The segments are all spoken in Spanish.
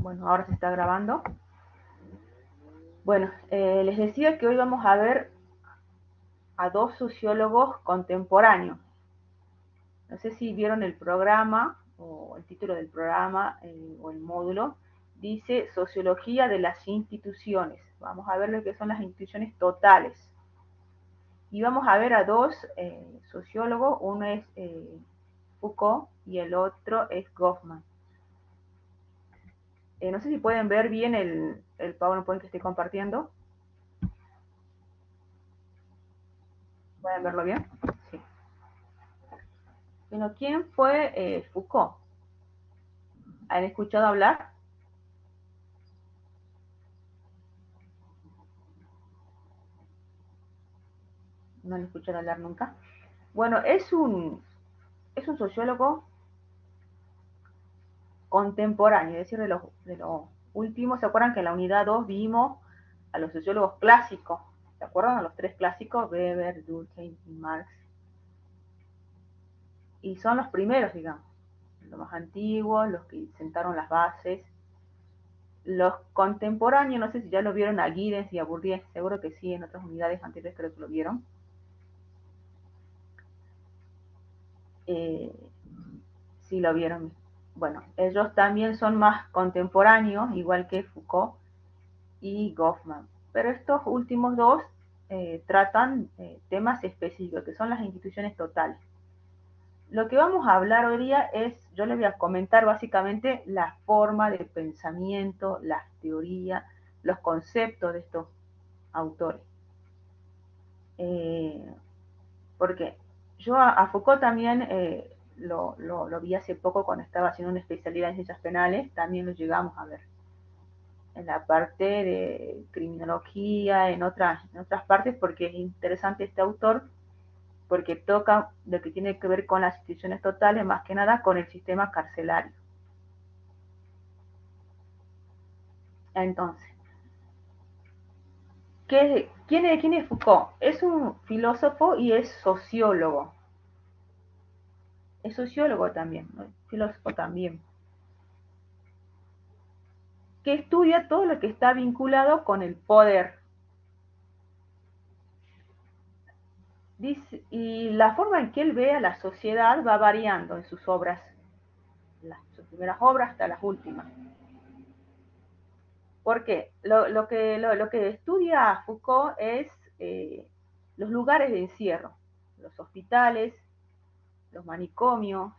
Bueno, ahora se está grabando. Bueno, les decía que hoy vamos a ver a dos sociólogos contemporáneos. No sé si vieron el programa o el título del programa o el módulo. Dice Sociología de las instituciones. Vamos a ver lo que son las instituciones totales. Y vamos a ver a dos sociólogos. Uno es Foucault y el otro es Goffman. No sé si pueden ver bien el PowerPoint que estoy compartiendo. ¿Pueden verlo bien? Sí. Bueno, ¿quién fue Foucault? ¿Han escuchado hablar? ¿No han escuchado hablar nunca? Bueno, es un sociólogo contemporáneo, es decir, de los últimos. ¿Se acuerdan que en la unidad 2 vimos a los sociólogos clásicos? ¿Se acuerdan? A los tres clásicos, Weber, Durkheim y Marx. Y son los primeros, digamos, los más antiguos, los que sentaron las bases. Los contemporáneos, no sé si ya lo vieron a Giddens y a Bourdieu, seguro que sí, en otras unidades anteriores creo que lo vieron. Eh, sí lo vieron. Bueno, ellos también son más contemporáneos, igual que Foucault y Goffman. Pero estos últimos dos tratan temas específicos, que son las instituciones totales. Lo que vamos a hablar hoy día es, yo les voy a comentar básicamente la forma de pensamiento, las teorías, los conceptos de estos autores. Porque yo a Foucault también lo vi hace poco cuando estaba haciendo una especialidad en ciencias penales, también lo llegamos a ver en la parte de criminología, en otras partes, porque es interesante este autor, porque toca lo que tiene que ver con las instituciones totales, más que nada con el sistema carcelario. Entonces, ¿quién es Foucault? Es un filósofo y es sociólogo. Es sociólogo también, ¿no? Filósofo también, que estudia todo lo que está vinculado con el poder. Dice, y la forma en que él ve a la sociedad va variando en sus obras, sus primeras obras hasta las últimas. Porque lo que estudia Foucault es los lugares de encierro, los hospitales, los manicomios,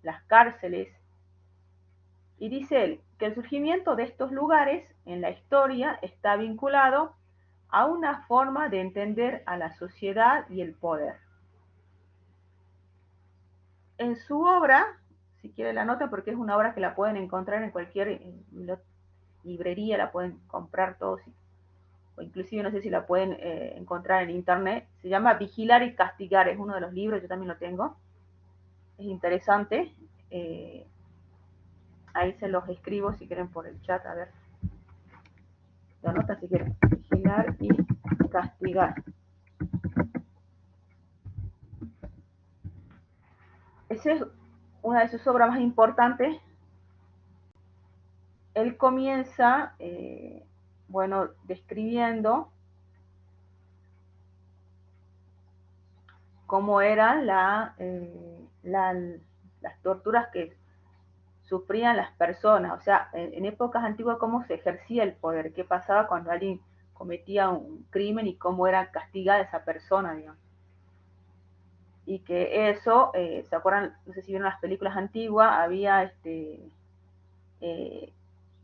las cárceles. Y dice él que el surgimiento de estos lugares en la historia está vinculado a una forma de entender a la sociedad y el poder. En su obra, si quiere la nota, porque es una obra que la pueden encontrar en cualquier librería, la pueden comprar todos, o inclusive no sé si la pueden encontrar en internet, se llama Vigilar y Castigar, es uno de los libros, yo también lo tengo, es interesante, ahí se los escribo si quieren por el chat, a ver, la nota si quieren, Vigilar y Castigar. Esa es una de sus obras más importantes. Él comienza, bueno, describiendo cómo eran las torturas que sufrían las personas, o sea, en épocas antiguas cómo se ejercía el poder, qué pasaba cuando alguien cometía un crimen y cómo era castigada esa persona, digamos. Y que eso, ¿se acuerdan? No sé si vieron las películas antiguas, había eh,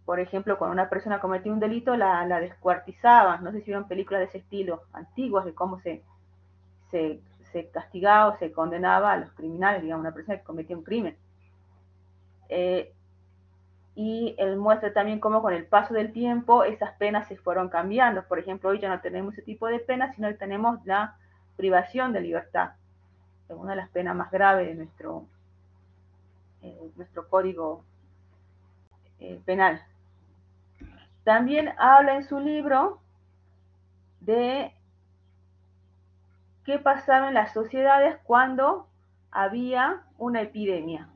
por ejemplo, cuando una persona cometía un delito, la descuartizaban. No sé si vieron películas de ese estilo, antiguas, de cómo se, se castigaba o se condenaba a los criminales, digamos, una persona que cometía un crimen. Eh, y él muestra también cómo con el paso del tiempo esas penas se fueron cambiando. Por ejemplo, hoy ya no tenemos ese tipo de penas, sino que tenemos la privación de libertad, es una de las penas más graves de nuestro código penal. También habla en su libro de qué pasaba en las sociedades cuando había una epidemia.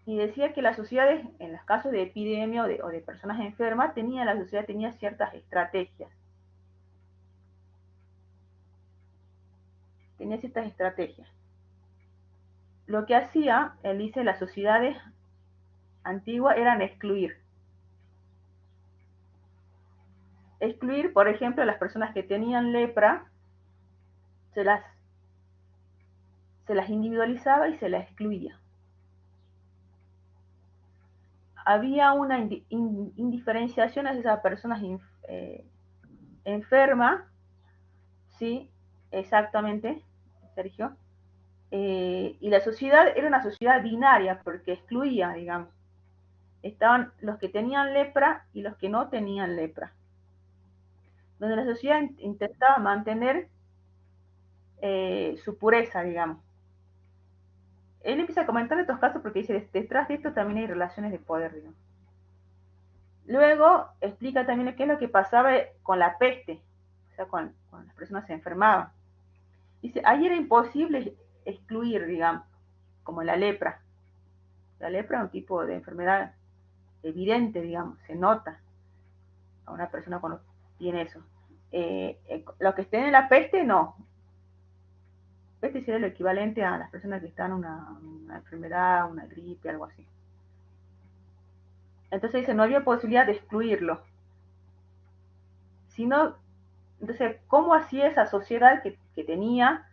y decía que las sociedades, en los casos de epidemia o de personas enfermas, la sociedad tenía ciertas estrategias. Tenía ciertas estrategias. Lo que hacía, él dice, las sociedades antiguas eran excluir. Excluir, por ejemplo, a las personas que tenían lepra, se las individualizaba y se las excluía. Había una indiferenciación hacia esas personas enfermas, ¿sí? Exactamente, Sergio. Y la sociedad era una sociedad binaria porque excluía, digamos. Estaban los que tenían lepra y los que no tenían lepra. Donde la sociedad intentaba mantener su pureza, digamos. Él empieza a comentar estos casos porque dice, detrás de esto también hay relaciones de poder, digamos. Luego explica también qué es lo que pasaba con la peste, o sea, cuando las personas se enfermaban. Dice, ahí era imposible excluir, digamos, como la lepra. La lepra es un tipo de enfermedad evidente, digamos, se nota a una persona cuando tiene eso. Los que estén en la peste, no. Peste sería lo equivalente a las personas que están en una enfermedad, una gripe, algo así. Entonces dice, no había posibilidad de excluirlo. Sino, entonces, ¿cómo hacía esa sociedad que tenía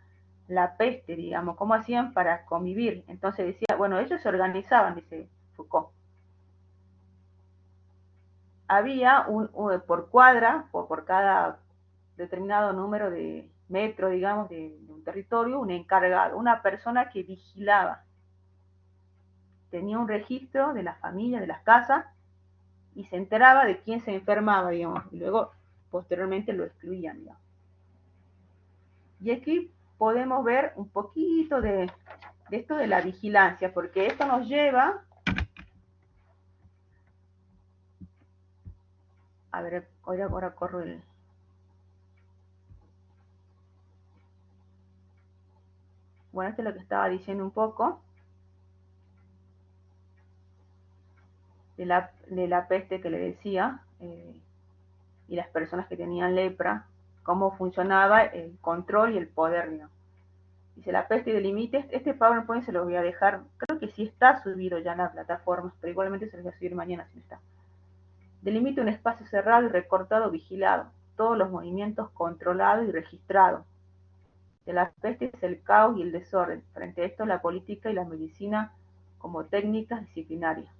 la peste, digamos? ¿Cómo hacían para convivir? Entonces decía, bueno, ellos se organizaban, dice Foucault. Había por cuadra, o por cada determinado número de metros, digamos, de un territorio, un encargado, una persona que vigilaba. Tenía un registro de las familias, de las casas, y se enteraba de quién se enfermaba, digamos, y luego posteriormente lo excluían, digamos. Y aquí podemos ver un poquito de esto de la vigilancia, porque esto nos lleva, a ver, ahora corro el... Bueno, esto es lo que estaba diciendo un poco de la peste que le decía, y las personas que tenían lepra, cómo funcionaba el control y el poder, ¿no? Dice la peste de límites. Este PowerPoint se lo voy a dejar, creo que sí está subido ya en la plataforma, pero igualmente se lo voy a subir mañana si no está. Delimita un espacio cerrado y recortado, vigilado, todos los movimientos controlados y registrados. De la peste es el caos y el desorden. Frente a esto, la política y la medicina como técnicas disciplinarias.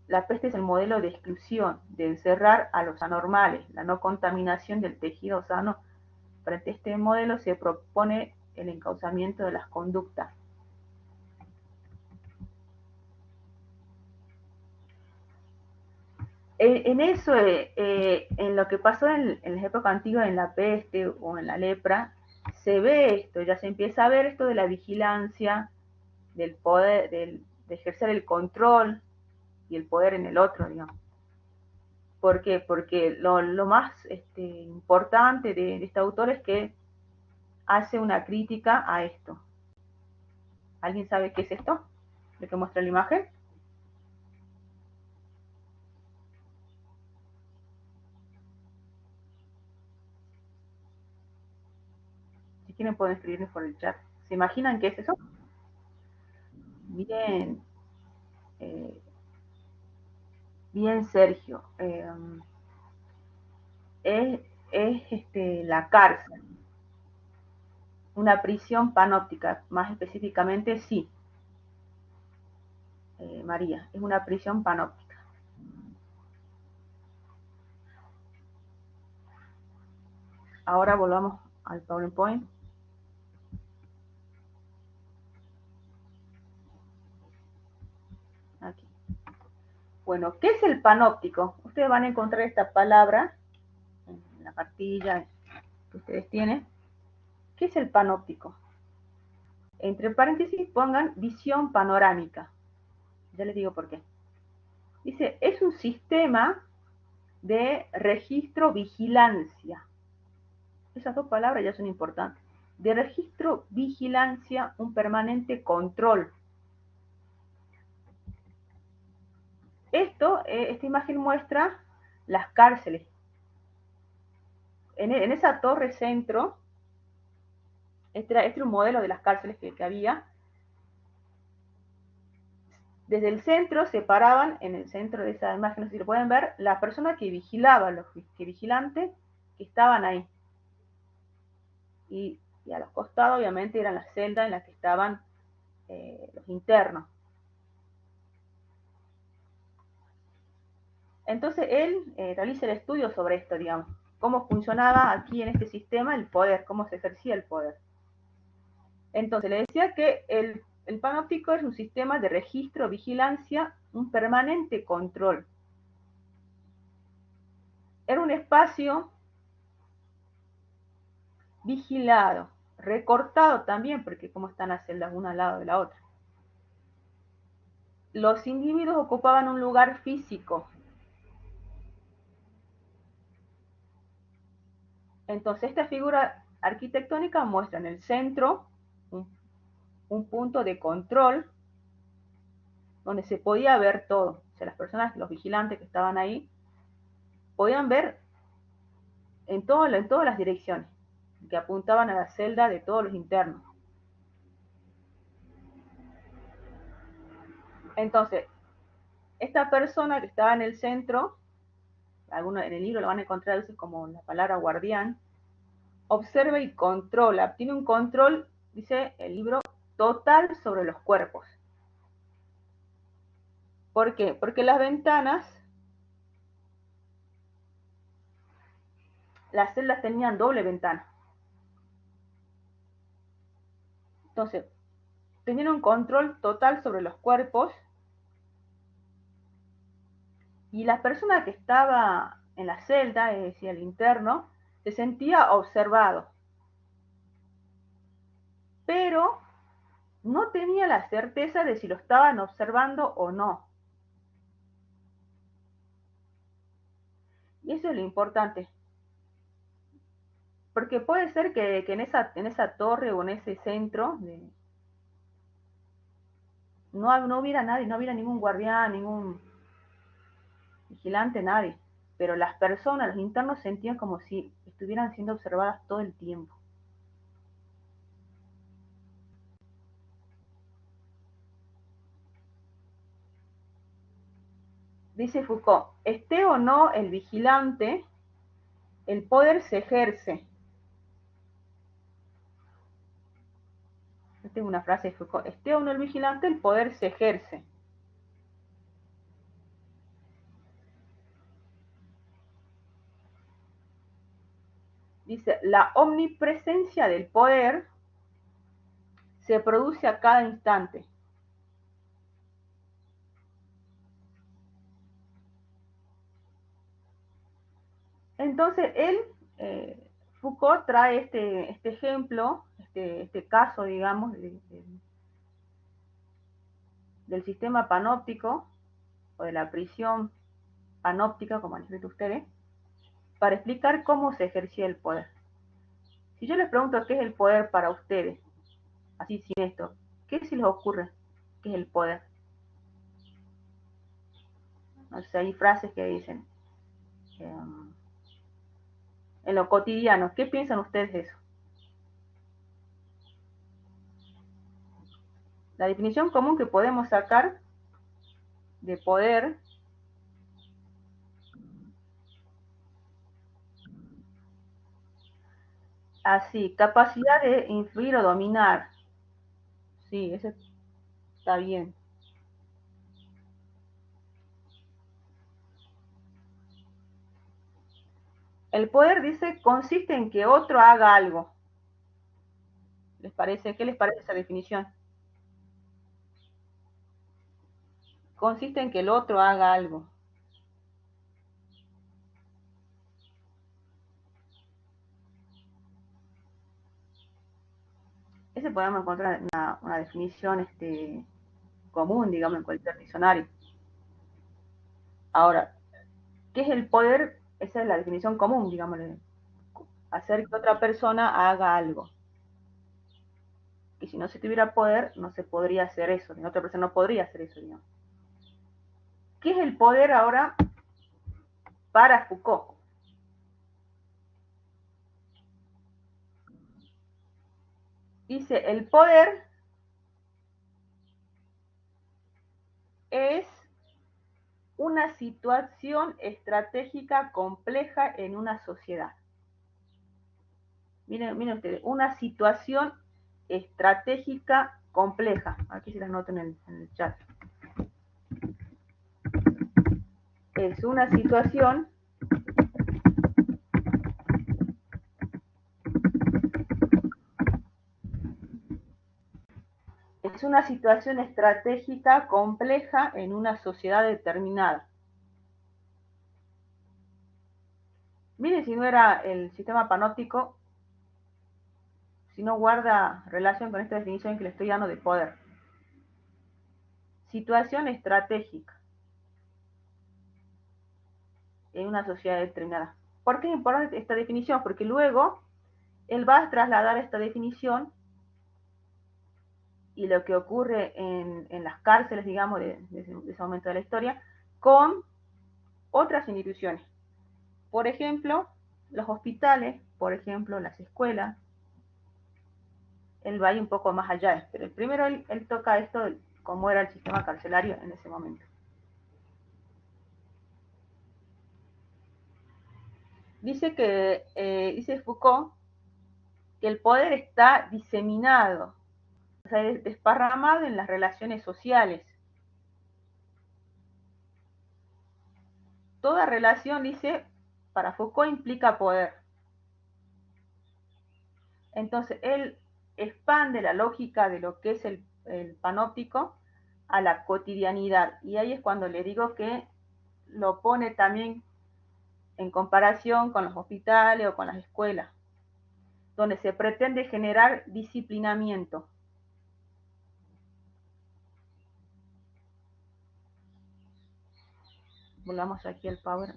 La peste es el modelo de exclusión, de encerrar a los anormales, la no contaminación del tejido sano. Frente a este modelo se propone el encauzamiento de las conductas. En eso, en lo que pasó en las épocas antiguas, en la peste o en la lepra, se ve esto, ya se empieza a ver esto de la vigilancia, del poder, de ejercer el control y el poder en el otro, digamos. ¿Por qué? Porque lo más importante de este autor es que hace una crítica a esto. ¿Alguien sabe qué es esto? ¿Lo que muestra la imagen? Si quieren pueden escribirme por el chat. ¿Se imaginan qué es eso? Bien, eh, bien Sergio. Es, la cárcel, una prisión panóptica, más específicamente sí, María, es una prisión panóptica. Ahora volvamos al PowerPoint. Aquí. Bueno, ¿qué es el panóptico? Ustedes van a encontrar esta palabra en la cartilla que ustedes tienen. ¿Qué es el panóptico? Entre paréntesis pongan visión panorámica. Ya les digo por qué. Dice, es un sistema de registro vigilancia. Esas dos palabras ya son importantes. de registro, vigilancia, un permanente control. Esta imagen muestra las cárceles. En esa torre centro, este era un modelo de las cárceles que había. Desde el centro se paraban, en el centro de esa imagen, no sé si lo pueden ver, la persona que vigilaba, los vigilantes que estaban ahí. Y a los costados, obviamente, eran las celdas en las que estaban los internos. Entonces él realiza el estudio sobre esto, digamos, cómo funcionaba aquí en este sistema el poder, cómo se ejercía el poder. Entonces le decía que el panóptico es un sistema de registro, vigilancia, un permanente control. Era un espacio vigilado, recortado también, porque como están las celdas una al lado de la otra. Los individuos ocupaban un lugar físico. Entonces esta figura arquitectónica muestra en el centro un punto de control donde se podía ver todo. O sea, las personas, los vigilantes que estaban ahí, podían ver en todas las direcciones, que apuntaban a la celda de todos los internos. Entonces, esta persona que estaba en el centro, algunos en el libro lo van a encontrar a veces como la palabra guardián, observa y controla, tiene un control, dice el libro, total sobre los cuerpos. ¿Por qué? Porque las ventanas, las celdas tenían doble ventana. Entonces, tenían un control total sobre los cuerpos y la persona que estaba en la celda, es decir, el interno, se sentía observado, pero no tenía la certeza de si lo estaban observando o no. Y eso es lo importante. Porque puede ser que en esa torre o en ese centro no hubiera nadie, no hubiera ningún guardián, ningún vigilante, nadie. Pero las personas, los internos sentían como si estuvieran siendo observadas todo el tiempo. Dice Foucault, esté o no el vigilante, el poder se ejerce. Yo tengo una frase de Foucault, esté o no el vigilante, el poder se ejerce. Dice, la omnipresencia del poder se produce a cada instante. Entonces, Foucault trae este ejemplo, este caso, digamos, del sistema panóptico o de la prisión panóptica, como han escrito ustedes, para explicar cómo se ejercía el poder. Si yo les pregunto qué es el poder para ustedes, así sin esto, ¿qué se les ocurre qué es el poder? No sé, hay frases que dicen, en lo cotidiano, ¿qué piensan ustedes de eso? La definición común que podemos sacar de poder, así, capacidad de influir o dominar. Sí, eso está bien. El poder, dice, consiste en que otro haga algo. ¿Les parece? ¿Qué les parece esa definición? Consiste en que el otro haga algo. Ese podemos encontrar una definición común, digamos, en cualquier diccionario. Ahora, ¿qué es el poder? Esa es la definición común, digamos, hacer que otra persona haga algo. que si no se tuviera poder, no se podría hacer eso, otra persona no podría hacer eso, digamos. ¿Qué es el poder ahora para Foucault? Dice, el poder es una situación estratégica compleja en una sociedad. Miren ustedes, una situación estratégica compleja. Aquí se las noto en el chat. Es una situación estratégica compleja en una sociedad determinada. Miren si no era el sistema panóptico, si no guarda relación con esta definición que le estoy dando de poder. Situación estratégica en una sociedad determinada. ¿Por qué es importante esta definición? Porque luego él va a trasladar esta definición y lo que ocurre en las cárceles, digamos, de ese momento de la historia, con otras instituciones. Por ejemplo, los hospitales, por ejemplo, las escuelas. Él va ahí un poco más allá, pero primero él toca esto, cómo era el sistema carcelario en ese momento. Dice Foucault que el poder está diseminado, o sea, desparramado en las relaciones sociales. Toda relación, dice, para Foucault implica poder. Entonces, él expande la lógica de lo que es el panóptico a la cotidianidad. Y ahí es cuando le digo que lo pone también en comparación con los hospitales o con las escuelas, donde se pretende generar disciplinamiento. Volvamos aquí al Power.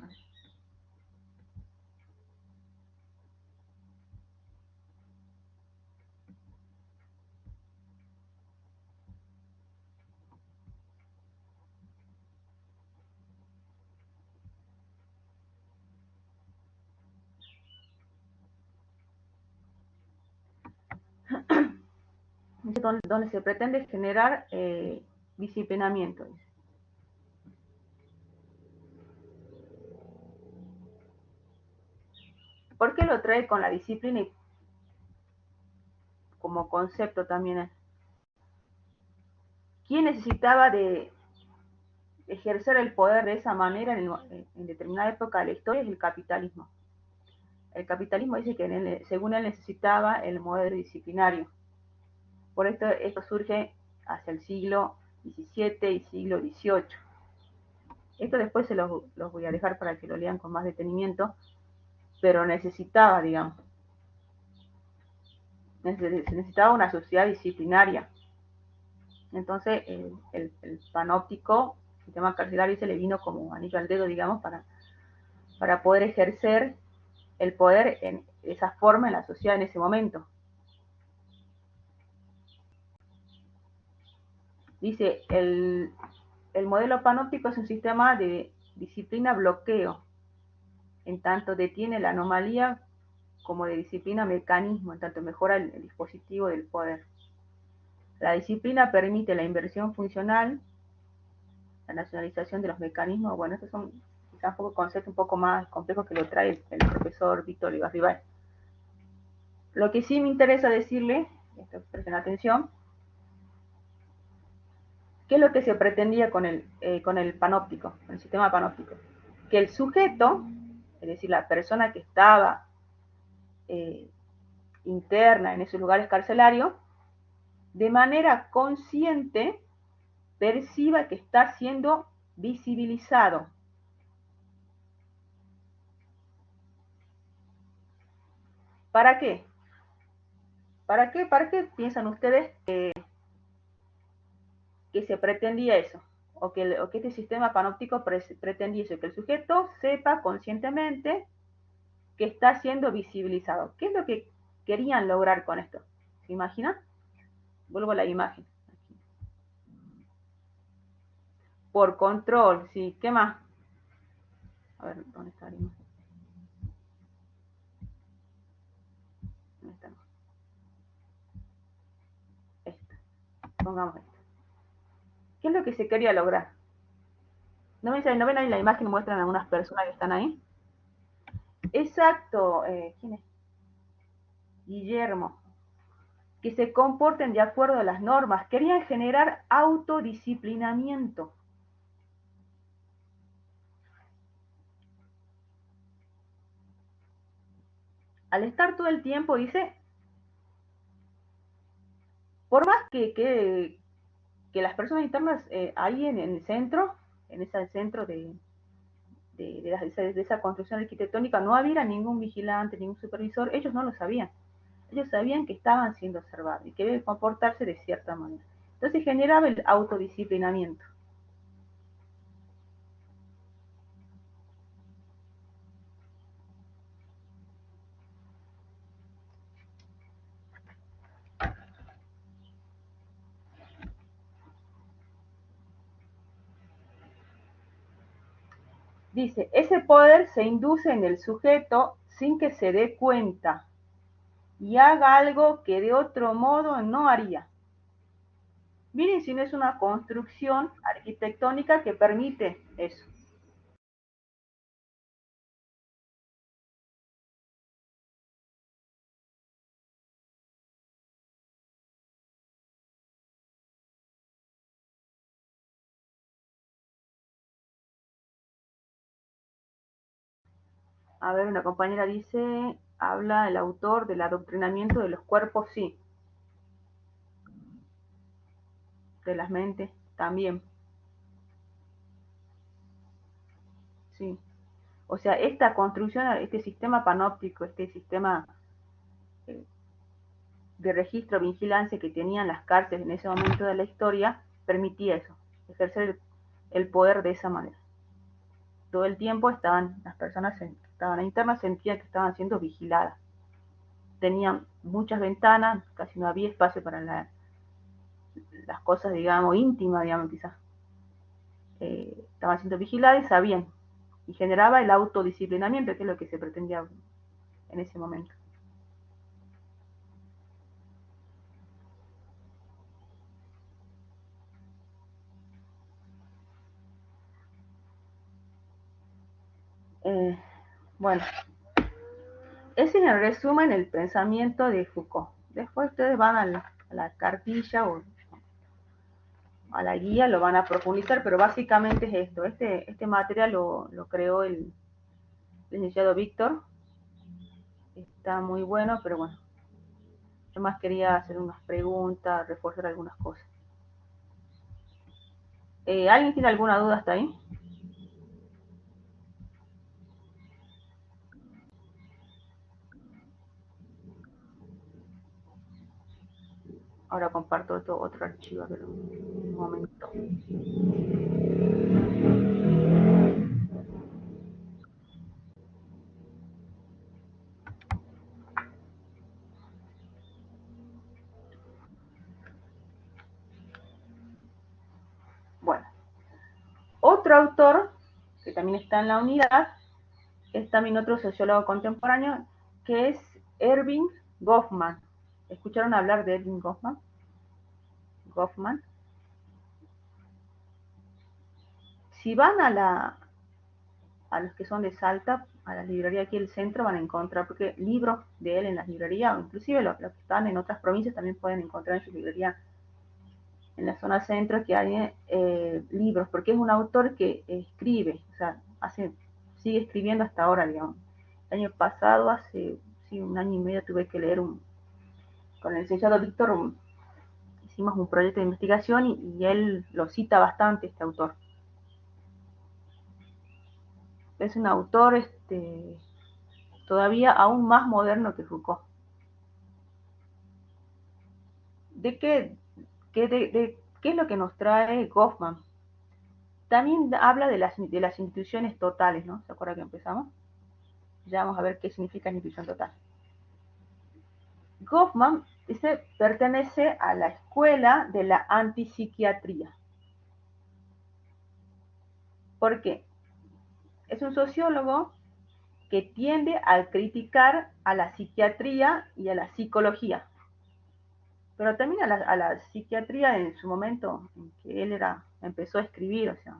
Donde se pretende generar disciplinamiento. ¿Por qué lo trae con la disciplina y como concepto también? ¿Quién necesitaba de ejercer el poder de esa manera en determinada época de la historia? Es el capitalismo. El capitalismo dice que según él necesitaba el modelo disciplinario. Por esto surge hacia el siglo XVII y siglo XVIII. Esto después se los voy a dejar para que lo lean con más detenimiento, pero necesitaba, digamos, se necesitaba una sociedad disciplinaria. Entonces, el panóptico, el sistema carcelario, se le vino como anillo al dedo, digamos, para poder ejercer el poder en esa forma en la sociedad en ese momento. Dice, el modelo panóptico es un sistema de disciplina bloqueo, en tanto detiene la anomalía, como de disciplina mecanismo, en tanto mejora el dispositivo del poder. La disciplina permite la inversión funcional, la nacionalización de los mecanismos. Bueno, estos son quizás un conceptos un poco más complejos que lo trae el profesor Víctor Rivarola. Lo que sí me interesa decirle, presten atención, ¿qué es lo que se pretendía con el panóptico, con el sistema panóptico? Que el sujeto, es decir, la persona que estaba interna en esos lugares carcelarios, de manera consciente perciba que está siendo visibilizado. ¿Para qué? ¿Para qué piensan ustedes que se pretendía eso? O que este sistema panóptico pretendía eso, que el sujeto sepa conscientemente que está siendo visibilizado. ¿Qué es lo que querían lograr con esto? ¿Se imaginan? Vuelvo a la imagen. Por control, sí. ¿Qué más? A ver, ¿dónde está la imagen? ¿Dónde está? Esta. Pongamos esto. ¿Qué es lo que se quería lograr? ¿No ven ahí la imagen? Muestran a algunas personas que están ahí. Exacto. ¿Quién es? Guillermo. Que se comporten de acuerdo a las normas. Querían generar autodisciplinamiento. Al estar todo el tiempo, dice, por más que las personas internas ahí en el centro, en ese centro de esa construcción arquitectónica, no había ningún vigilante, ningún supervisor, ellos no lo sabían. Ellos sabían que estaban siendo observados y que deben comportarse de cierta manera. Entonces generaba el autodisciplinamiento. Dice, ese poder se induce en el sujeto sin que se dé cuenta y haga algo que de otro modo no haría. Miren si no es una construcción arquitectónica que permite eso. A ver, una compañera dice, habla el autor del adoctrinamiento de los cuerpos, sí, de las mentes también, sí. O sea, esta construcción, este sistema panóptico, este sistema eh, de registro, vigilancia que tenían las cárceles en ese momento de la historia, permitía eso, ejercer el poder de esa manera. Todo el tiempo estaban, las personas que estaban internas sentían que estaban siendo vigiladas. Tenían muchas ventanas, casi no había espacio para las cosas, digamos, íntimas, digamos, quizás. Estaban siendo vigiladas y sabían. Y generaba el autodisciplinamiento, que es lo que se pretendía en ese momento. Eh, bueno, ese es en resumen el pensamiento de Foucault. Después ustedes van a la cartilla o a la guía, lo van a profundizar, pero básicamente es esto. Este material lo creó el licenciado Víctor. Está muy bueno, pero bueno, yo más quería hacer unas preguntas, reforzar algunas cosas. ¿Alguien tiene alguna duda hasta ahí? Ahora comparto otro archivo, pero un momento. Bueno, otro autor que también está en la unidad es también otro sociólogo contemporáneo que es Erving Goffman. ¿Escucharon hablar de Erving Goffman? Goffman. Si van a los que son de Salta, a la librería aquí del centro, van a encontrar porque libros de él en las librerías, o inclusive los que están en otras provincias también pueden encontrar en su librería en la zona centro que hay libros, porque es un autor que escribe, o sea, sigue escribiendo hasta ahora, digamos. El año pasado, hace sí, un año y medio, tuve que leer con el licenciado Víctor, hicimos un proyecto de investigación y él lo cita bastante, este autor. Es un autor todavía aún más moderno que Foucault. ¿De qué es lo que nos trae Goffman? También habla de las instituciones totales, ¿no? ¿Se acuerda que empezamos? Ya vamos a ver qué significa institución total. Goffman Dice, pertenece a la escuela de la antipsiquiatría. ¿Por qué? Es un sociólogo que tiende a criticar a la psiquiatría y a la psicología, pero también a la psiquiatría en su momento en que él empezó a escribir, o sea,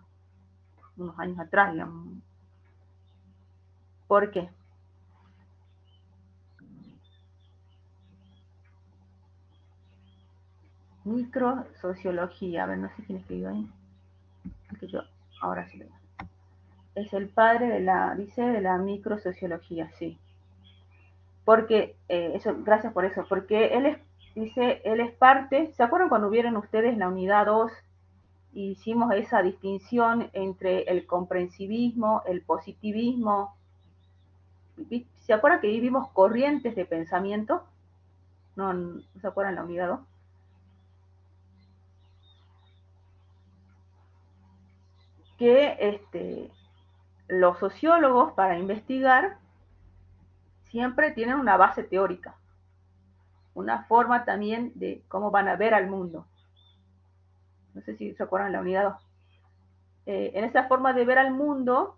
unos años atrás, digamos. ¿Por qué? Microsociología, a ver, no sé quién escribió ahí, que yo ahora sí lo veo. Es el padre dice, de la microsociología, sí. Porque, gracias por eso, porque dice, él es parte, ¿se acuerdan cuando vieron ustedes la unidad 2 y hicimos esa distinción entre el comprensivismo, el positivismo? ¿Se acuerdan que vivimos corrientes de pensamiento? ¿No se acuerdan la unidad 2? Que los sociólogos para investigar siempre tienen una base teórica, una forma también de cómo van a ver al mundo. No sé si se acuerdan la unidad 2. En esa forma de ver al mundo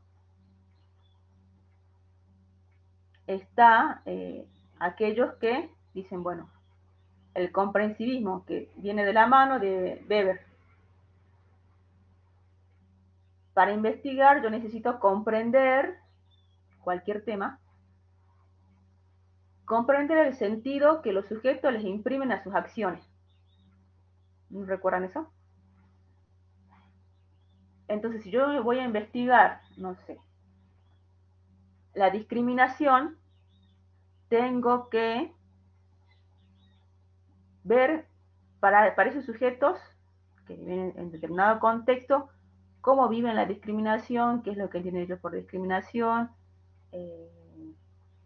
está aquellos que dicen, bueno, el comprensivismo que viene de la mano de Weber. Para investigar yo necesito comprender cualquier tema, comprender el sentido que los sujetos les imprimen a sus acciones. ¿Recuerdan eso? Entonces, si yo voy a investigar, no sé, la discriminación, tengo que ver para esos sujetos que viven en determinado contexto, cómo viven la discriminación, qué es lo que entienden ellos por discriminación, eh,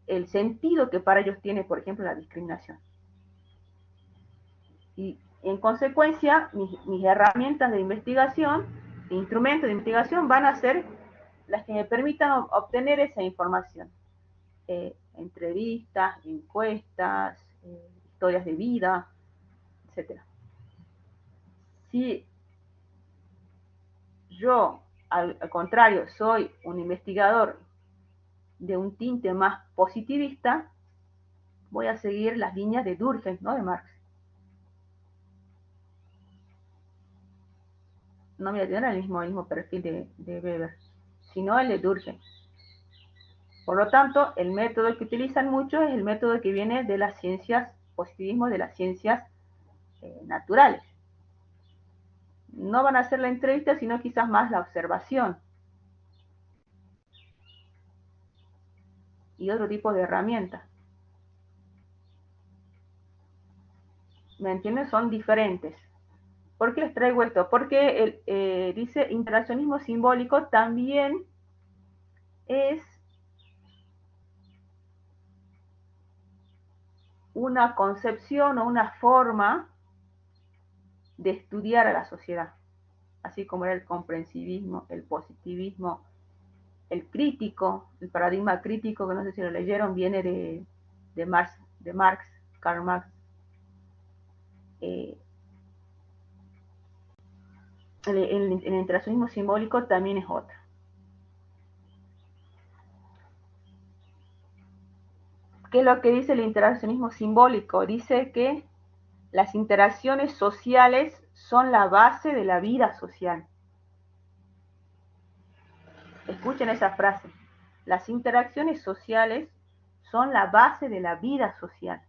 el sentido que para ellos tiene, por ejemplo, la discriminación. Y en consecuencia, mis herramientas de investigación, instrumentos de investigación, van a ser las que me permitan obtener esa información. Entrevistas, encuestas, historias de vida, etcétera. Si yo, al contrario, soy un investigador de un tinte más positivista, voy a seguir las líneas de Durkheim, no de Marx. No voy a tener el mismo perfil de Weber, sino el de Durkheim. Por lo tanto, el método que utilizan muchos es el método que viene de las ciencias, positivismo de las ciencias naturales. No van a hacer la entrevista, sino quizás más la observación y otro tipo de herramientas. ¿Me entienden? Son diferentes. ¿Por qué les traigo esto? Porque dice interaccionismo simbólico también es una concepción o una forma de estudiar a la sociedad, así como era el comprensivismo, el positivismo, el crítico, el paradigma crítico, que no sé si lo leyeron, viene de Marx, Karl Marx. Eh, el interaccionismo simbólico también es otro. ¿Qué es lo que dice el interaccionismo simbólico? Dice que las interacciones sociales son la base de la vida social. Escuchen esa frase. Las interacciones sociales son la base de la vida social.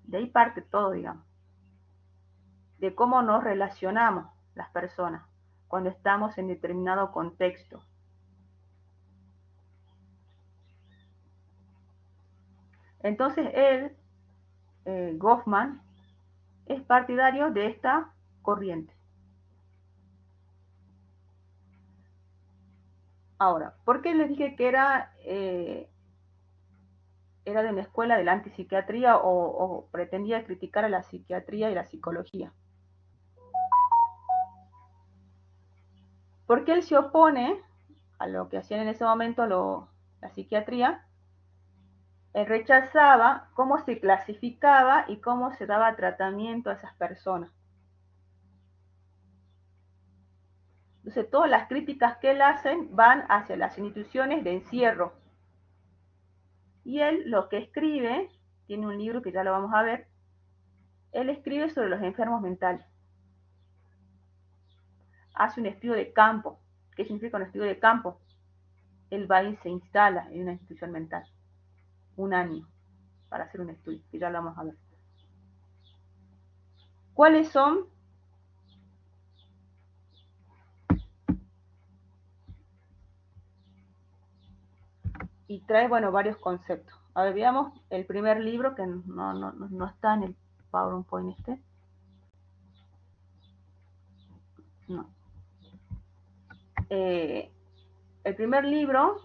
De ahí parte todo, digamos. De cómo nos relacionamos las personas cuando estamos en determinado contexto. Entonces él, Goffman, es partidario de esta corriente. Ahora, ¿por qué les dije que era de una escuela de la antipsiquiatría o pretendía criticar a la psiquiatría y la psicología? Porque él se opone a lo que hacían en ese momento la psiquiatría Él rechazaba cómo se clasificaba y cómo se daba tratamiento a esas personas. Entonces, todas las críticas que él hace van hacia las instituciones de encierro. Y él lo que escribe, tiene un libro que ya lo vamos a ver, él escribe sobre los enfermos mentales. Hace un estudio de campo. ¿Qué significa un estudio de campo? Él va y se instala en una institución mental. Un año para hacer un estudio, que ya lo vamos a ver. ¿Cuáles son? Y trae, bueno, varios conceptos. A ver, veamos el primer libro, que no está en el PowerPoint este. No. El primer libro,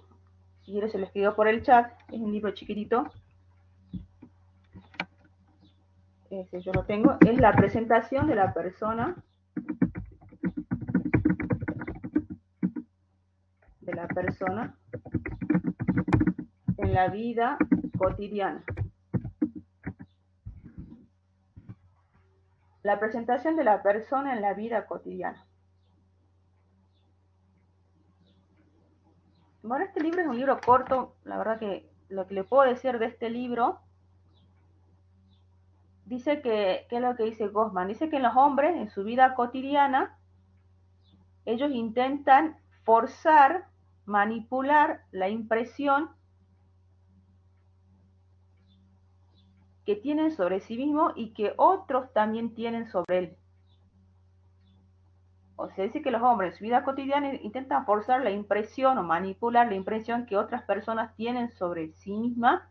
si quieres se lo escribo por el chat, es un libro chiquitito. Yo lo tengo. Es la presentación de la persona. En la vida cotidiana. La presentación de la persona en la vida cotidiana. Bueno, este libro es un libro corto. La verdad que lo que le puedo decir de este libro, dice que es lo que dice Goffman. Dice que los hombres en su vida cotidiana, ellos intentan forzar, manipular la impresión que tienen sobre sí mismo y que otros también tienen sobre él. O sea, dice que los hombres en su vida cotidiana intentan forzar la impresión o manipular la impresión que otras personas tienen sobre sí mismas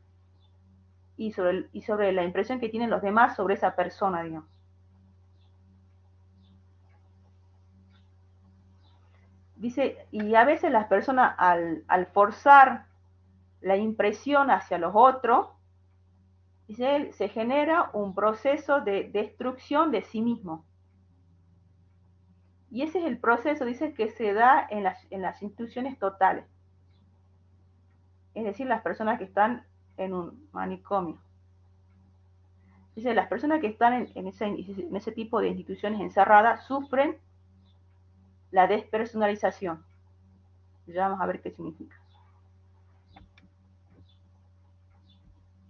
y sobre la impresión que tienen los demás sobre esa persona, digamos. Dice, y a veces las personas al forzar la impresión hacia los otros, dice, se genera un proceso de destrucción de sí mismo. Y ese es el proceso, dice, que se da en las instituciones totales. Es decir, las personas que están en un manicomio. Dice, las personas que están en ese tipo de instituciones encerradas sufren la despersonalización. Ya vamos a ver qué significa.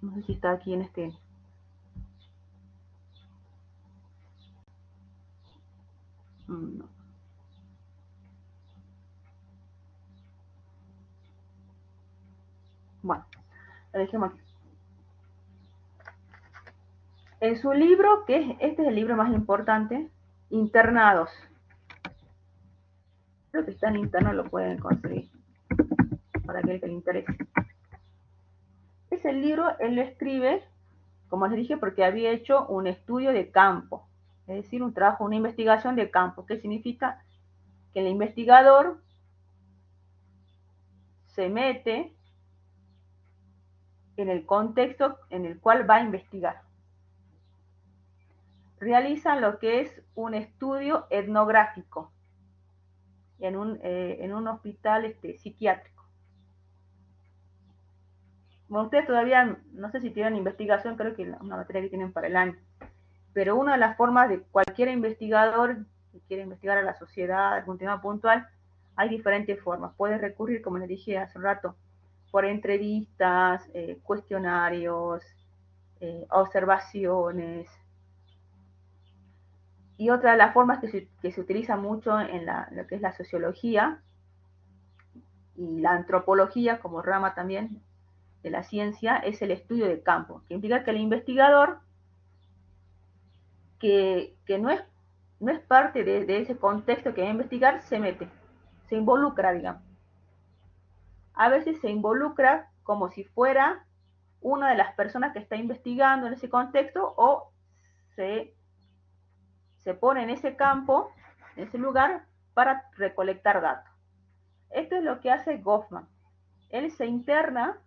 No sé si está aquí en este. No. Bueno, lo dejemos aquí. En su libro, este es el libro más importante, Internados. Creo que está en internet, lo pueden conseguir para aquel que le interese. Ese libro él lo escribe, como les dije, porque había hecho un estudio de campo, es decir, un trabajo, una investigación de campo. ¿Qué significa? Que el investigador se mete en el contexto en el cual va a investigar. Realizan lo que es un estudio etnográfico en un hospital psiquiátrico. Bueno, ustedes todavía, no sé si tienen investigación, creo que es una materia que tienen para el año, pero una de las formas de cualquier investigador que quiere investigar a la sociedad, algún tema puntual, hay diferentes formas. Puedes recurrir, como les dije hace un rato, por entrevistas, cuestionarios, observaciones. Y otra de las formas que se utiliza mucho en lo que es la sociología y la antropología como rama también de la ciencia es el estudio de campo, que implica que el investigador que no es parte de ese contexto que va a investigar, se mete, se involucra, digamos. A veces se involucra como si fuera una de las personas que está investigando en ese contexto o se pone en ese campo, en ese lugar, para recolectar datos. Esto es lo que hace Goffman. Él se interna,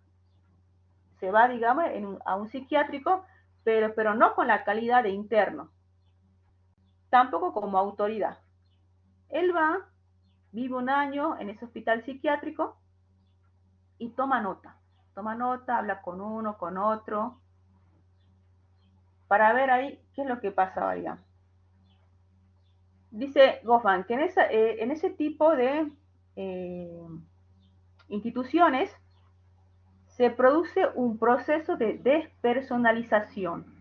se va, digamos, a un psiquiátrico, pero no con la calidad de interno, tampoco como autoridad. Él va, vive un año en ese hospital psiquiátrico y toma nota. toma nota, habla con uno, con otro, para ver ahí qué es lo que pasaba, digamos. Dice Goffman que en ese tipo de instituciones se produce un proceso de despersonalización.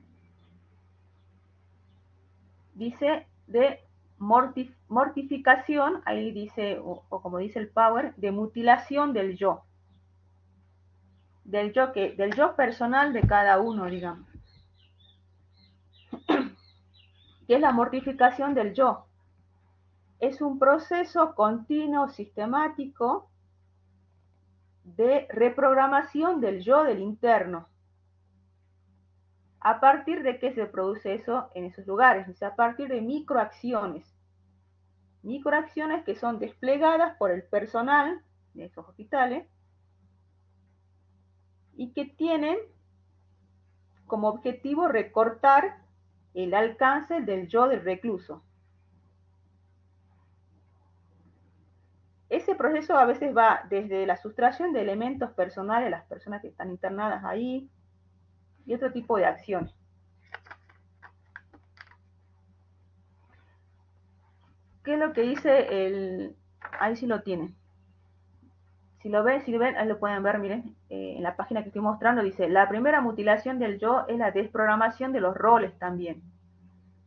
Dice de mortificación, ahí dice, o como dice el Power, de mutilación del yo. Del yo personal de cada uno, digamos. ¿Qué es la mortificación del yo? Es un proceso continuo, sistemático, de reprogramación del yo del interno. ¿A partir de qué se produce eso en esos lugares? O sea, a partir de microacciones. Microacciones que son desplegadas por el personal de esos hospitales y que tienen como objetivo recortar el alcance del yo del recluso. Ese proceso a veces va desde la sustracción de elementos personales de las personas que están internadas ahí y otro tipo de acciones. ¿Qué es lo que dice el...? Ahí sí lo tienen. Si lo ven, ahí lo pueden ver, miren, en la página que estoy mostrando dice, la primera mutilación del yo es la desprogramación de los roles también,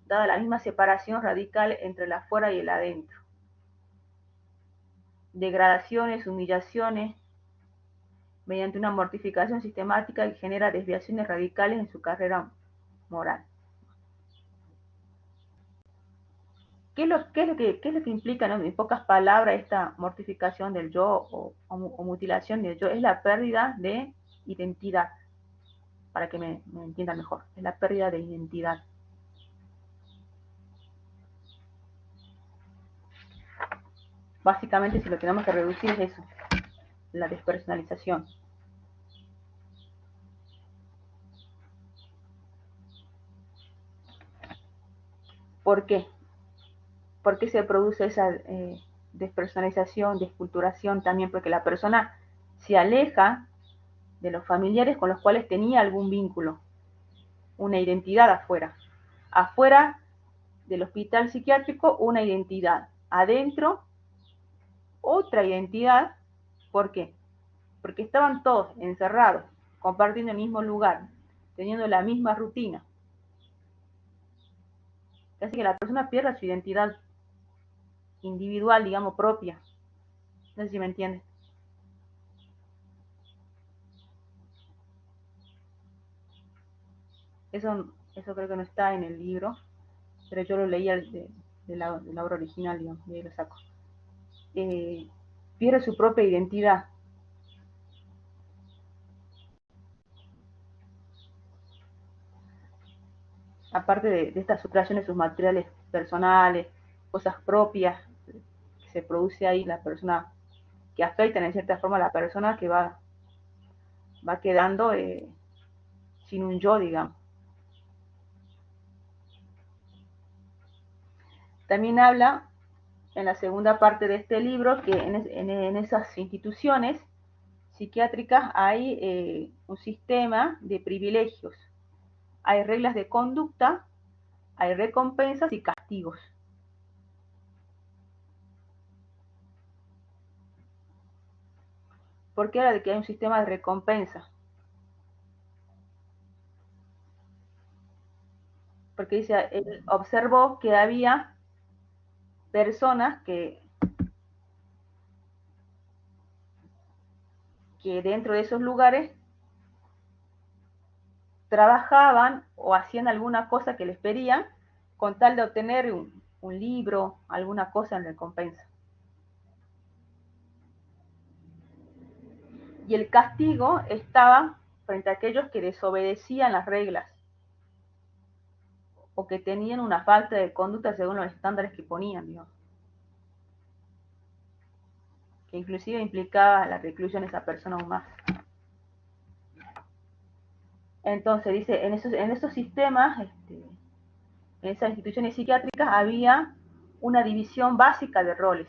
dada la misma separación radical entre el afuera y el adentro. Degradaciones, humillaciones, mediante una mortificación sistemática que genera desviaciones radicales en su carrera moral. ¿Qué es lo que implica, ¿no? En pocas palabras, esta mortificación del yo o mutilación del yo? Es la pérdida de identidad, para que me entiendan mejor. Es la pérdida de identidad. Básicamente, si lo tenemos que reducir, es eso, la despersonalización. ¿Por qué? ¿Por qué se produce esa despersonalización, desculturación también? Porque la persona se aleja de los familiares con los cuales tenía algún vínculo, una identidad afuera. Afuera del hospital psiquiátrico, una identidad. Adentro, otra identidad. ¿Por qué? Porque estaban todos encerrados, compartiendo el mismo lugar, teniendo la misma rutina. Así que la persona pierde su identidad individual, digamos, propia. No sé si me entiendes. Eso creo que no está en el libro, pero yo lo leía de la obra original, digamos, y ahí lo saco. Pierde su propia identidad. Aparte de estas sustracciones, sus materiales personales, cosas propias que se produce ahí, la persona que afectan en cierta forma a la persona que va quedando sin un yo, digamos. También habla en la segunda parte de este libro que en esas instituciones psiquiátricas hay un sistema de privilegios. Hay reglas de conducta, hay recompensas y castigos. ¿Por qué habla de que hay un sistema de recompensa? Porque dice, él observó que había personas que dentro de esos lugares trabajaban o hacían alguna cosa que les pedían con tal de obtener un libro, alguna cosa en recompensa. Y el castigo estaba frente a aquellos que desobedecían las reglas o que tenían una falta de conducta según los estándares que ponían, digamos. Que inclusive implicaba la reclusión de esa persona aún más. Entonces dice, en esos sistemas, en esas instituciones psiquiátricas había una división básica de roles.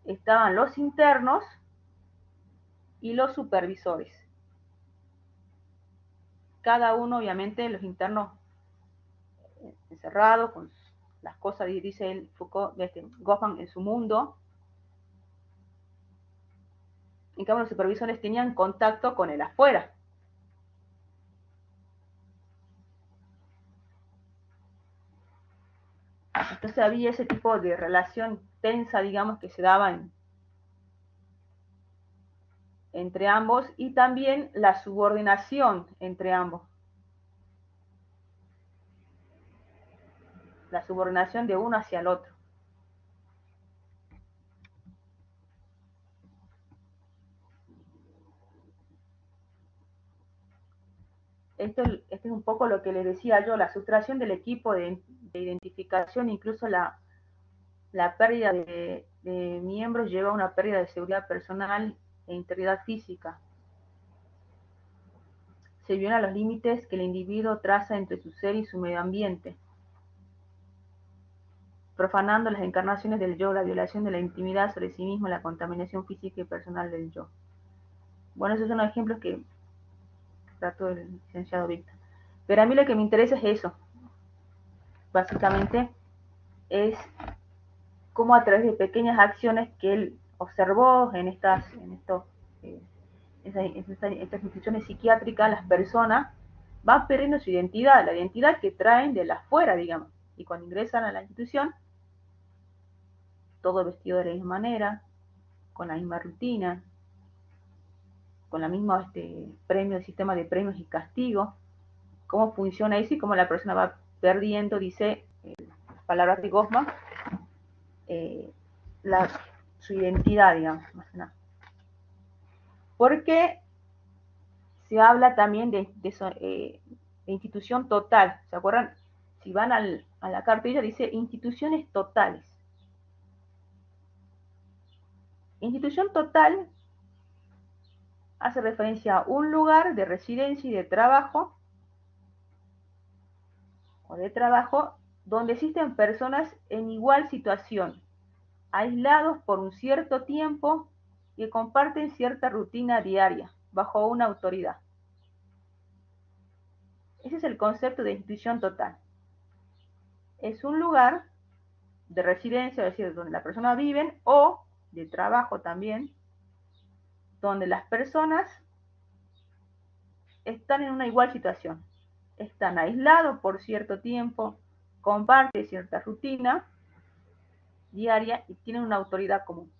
Estaban los internos, y los supervisores. Cada uno, obviamente, los internos encerrados con las cosas, dice el Foucault, Goffman, en su mundo. En cambio, los supervisores tenían contacto con el afuera. Entonces había ese tipo de relación tensa, digamos, que se daba entre ambos, y también la subordinación entre ambos. La subordinación de uno hacia el otro. Este es un poco lo que les decía yo, la sustracción del equipo de identificación, incluso la pérdida de miembros lleva a una pérdida de seguridad personal e integridad física. Se violan los límites que el individuo traza entre su ser y su medio ambiente, profanando las encarnaciones del yo, la violación de la intimidad sobre sí mismo, la contaminación física y personal del yo. Bueno, esos son los ejemplos que trató el licenciado Víctor. Pero a mí lo que me interesa es eso. Básicamente es cómo a través de pequeñas acciones que él observó en estas instituciones psiquiátricas, las personas van perdiendo su identidad, la identidad que traen de la afuera, digamos. Y cuando ingresan a la institución, todo vestido de la misma manera, con la misma rutina, con la misma sistema de premios y castigos, cómo funciona eso y cómo la persona va perdiendo, dice las palabras de Goffman, eh, su identidad, digamos, más que nada. Porque se habla también de institución total, ¿se acuerdan? Si van a la cartilla dice instituciones totales. Institución total hace referencia a un lugar de residencia y de trabajo donde existen personas en igual situación, aislados por un cierto tiempo y comparten cierta rutina diaria bajo una autoridad. Ese es el concepto de institución total. Es un lugar de residencia, es decir, donde las personas viven, o de trabajo también, donde las personas están en una igual situación. Están aislados por cierto tiempo, comparten cierta rutina diaria y tienen una autoridad común.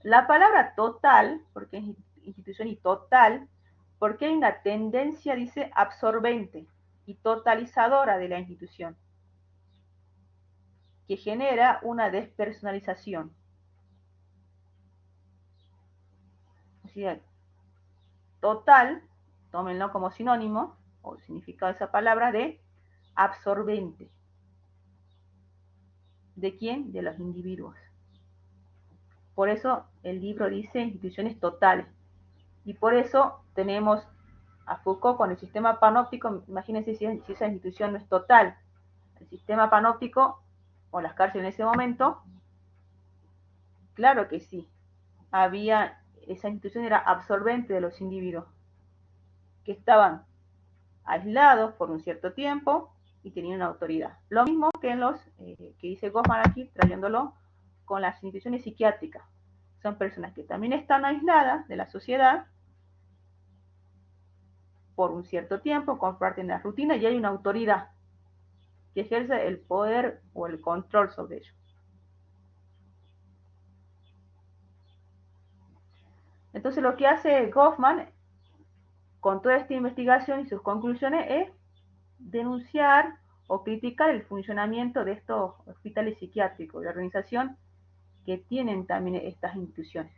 La palabra total, porque es institución y total, porque hay una tendencia, dice, absorbente y totalizadora de la institución, que genera una despersonalización. O sea, total, tómenlo como sinónimo, o significado de esa palabra, de absorbente. ¿De quién? De los individuos. Por eso el libro dice instituciones totales. Y por eso tenemos a Foucault con el sistema panóptico. Imagínense si esa institución no es total. El sistema panóptico, o las cárceles en ese momento, claro que sí. Esa institución era absorbente de los individuos, que estaban aislados por un cierto tiempo y tenían una autoridad. Lo mismo que en los que dice Goffman aquí, trayéndolo con las instituciones psiquiátricas. Son personas que también están aisladas de la sociedad por un cierto tiempo, comparten la rutina y hay una autoridad que ejerce el poder o el control sobre ellos. Entonces lo que hace Goffman con toda esta investigación y sus conclusiones es denunciar o criticar el funcionamiento de estos hospitales psiquiátricos, de organización que tienen también estas instituciones.